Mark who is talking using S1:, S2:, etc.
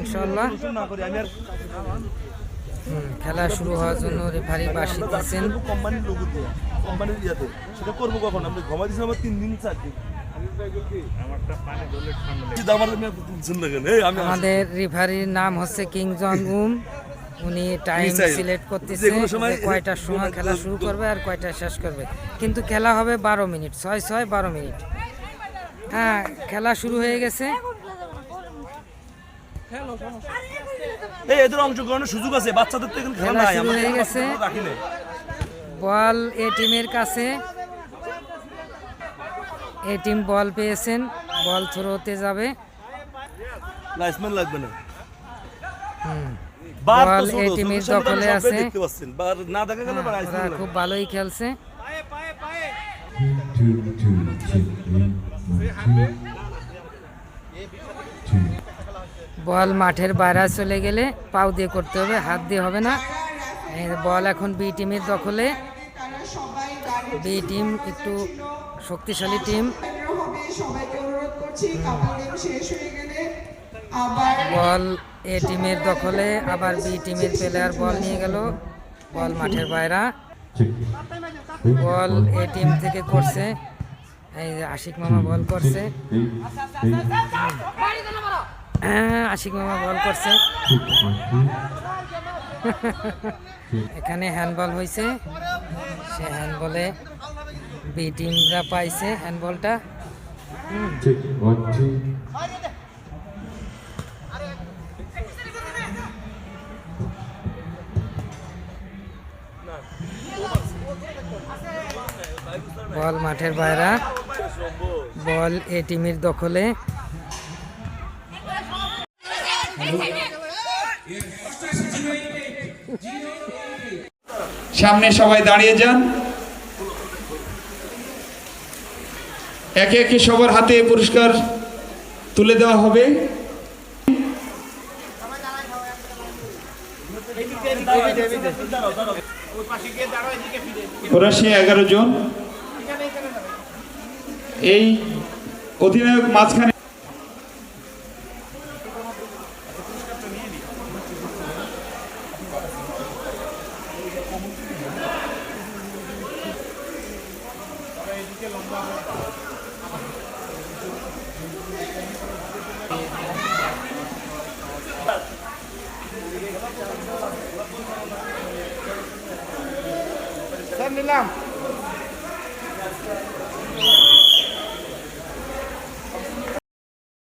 S1: ইনশাআল্লাহ। খেলা শুরু হওয়ার জন্য রেফারি বাঁশি দিচ্ছেন। আমাদের রেফারির নাম হচ্ছে কিং জন উনি টাইম সিলেক্ট করতেছে কয়টার সময় খেলা শুরু করবে আর কয়টা শেষ করবে, কিন্তু খেলা হবে 12 মিনিট, 6-6 12 মিনিট। হ্যাঁ, খেলা শুরু হয়ে গেছে।
S2: এদের অংশগ্রহণের সুযোগ আছে, বাচ্চাদের থেকে
S1: খেলা শুরু হয়ে গেছে। বল এ টিমের কাছে, এ টিম বল পেয়েছেন, বল থ্রোতে যাবে।
S2: লাইসম্যান লাগবে না।
S1: বল এ টিমের দখলে আছে,
S2: না দেখা গেল
S1: ওরা খুব ভালোই খেলছে। বল মাঠের বাইরে চলে গেলে পাও দিয়ে করতে হবে, হাত দিয়ে হবে না। বল এখন বি টিমের দখলে। বি টিম একটু শক্তিশালী টিম। বল এ টিমের দখলে, আবার বি টিমের প্লেয়ার বল নিয়ে গেল, বল মাঠের বাইরে। বল এ টিম থেকে করছে, এই যে আশিক মামা বল করছে। হ্যাঁ, আশিক মামা বল করছে। এখানে হ্যান্ডবল হয়েছে, সে হ্যান্ডবলে বি টিমরা পাইছে হ্যান্ডবলটা। বল মাঠের বাইরে, বল এ টিমের দখলে।
S3: সামনে সবাই দাঁড়িয়ে যান, একে একে সবার হাতে পুরস্কার তুলে দেওয়া হবে। ওরা সে 11 জন, এই অধিনায়ক মাঝখানে।
S4: নিলাম